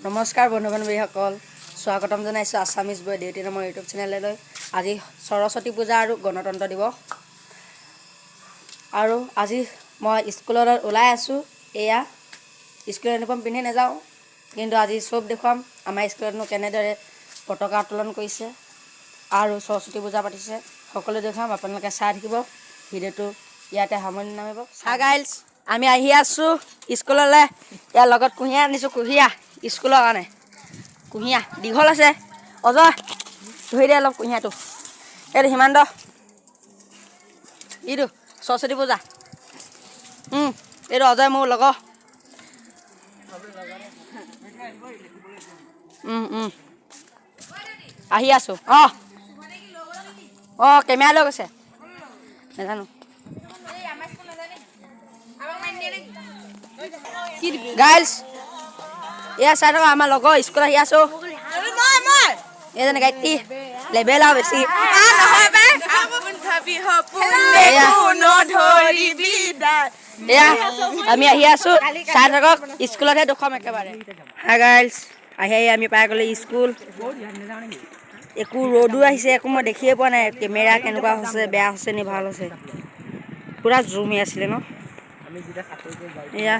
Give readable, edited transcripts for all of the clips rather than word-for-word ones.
নমস্কাৰ বন্ধু বান্ধৱীসকল, স্বাগতম জনাইছোঁ আছামিজ বয় ডিউটি নামৰ ইউটিউব চেনেললৈ। আজি সৰস্বতী পূজা আৰু গণতন্ত্ৰ দিৱস। আৰু আজি মই স্কুলত ওলাই আছোঁ। এয়া স্কুল ইউনিফৰ্ম পিন্ধি নাযাওঁ, কিন্তু আজি চব দেখুৱাম আমাৰ স্কুলতনো কেনেদৰে পতাকা উত্তোলন কৰিছে আৰু সৰস্বতী পূজা পাতিছে। সকলো দেখুৱাম, আপোনালোকে চাই থাকিব। ভিডিঅ'টো ইয়াতে সামৰণি নামিব। হাই গাইজ, আমি আহি আছোঁ স্কুললৈ। ইয়াৰ লগত কুঁহিয়া আনিছোঁ, কুঁহিয়া স্কুলৰ কাৰণে। কুঁহিয়া দীঘল আছে, অজয় ধৰি দে অলপ কুঁহিয়াটো। এইটো হিমান্ত, ইটো সৰস্বতী পূজা। এইটো অজয় মোৰ লগৰ। আহি আছোঁ। কেমেৰা লৈ গৈছে নাজানো। গাইজ এয়া চাই থকা আমাৰ লগৰ স্কুল আহি আছোঁ। এইজনে গাইতি লেবেল আৰু বেছি। এয়া আমি আহি আছোঁ, চাই থাকক। স্কুলতহে দেখুৱাম একেবাৰে। হাই গাইজ, আহি আমি পাই গ'লো স্কুল। একো ৰ'দো আহিছে, একো মই দেখিয়ে পোৱা নাই। কেমেৰা কেনেকুৱা হৈছে, বেয়া হৈছে নি ভাল হৈছে, পূৰা জুমি আছিলে ন। এয়া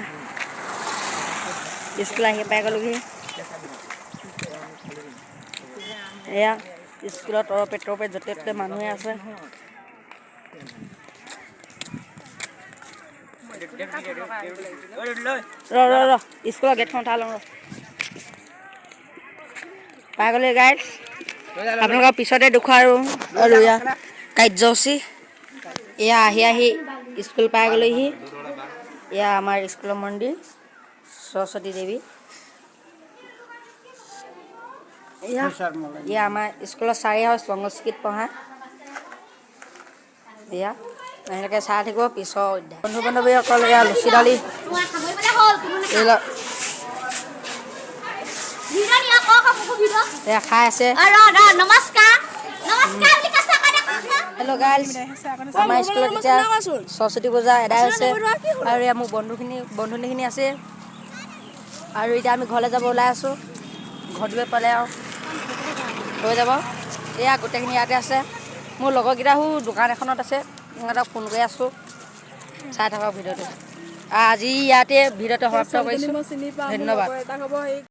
স্কুল আহি পাই গ'লোহি। এয়া স্কুলৰ তৰপে তৰপে য'তে ত'তে মানুহে আছে। ৰ স্কুলৰ গেটখন উঠাই লওঁ। পাই গ'লে গাইজ, আপোনালোকৰ পিছতে দেখুৱাম আৰু এয়া কাৰ্যসূচী। এয়া আহি স্কুল পাই গ'লেহি। এয়া আমাৰ স্কুলৰ মন্দিৰ সৰস্বতী দেৱী। এয়া আমাৰ স্কুলৰ ছাৰে হয় সংস্কৃত পঢ়ায়। এয়া এনেকৈ চাই থাকিব পিছৰ অধ্যায়। বন্ধু বান্ধৱীসকল, এয়া লুচি দালি এয়া খাই আছে। হেল্ল' গাইজ, আমাৰ স্কুলত এতিয়া সৰস্বতী পূজা এদাই হৈছে আৰু এয়া মোৰ বন্ধুখিনি আছে। আৰু এতিয়া আমি ঘৰলৈ যাব ওলাই আছোঁ। ঘৰত গৈ পালে আৰু হৈ যাব। এয়া গোটেইখিনি ইয়াতে আছে। মোৰ লগৰকেইটাও দোকান এখনত আছে, সিহঁতক ফোন কৰি আছোঁ। চাই থাকক ভিডিঅ'টো। আজি ইয়াতে ভিডিঅ'টো সমাপ্ত কৰিছোঁ। ধন্যবাদ।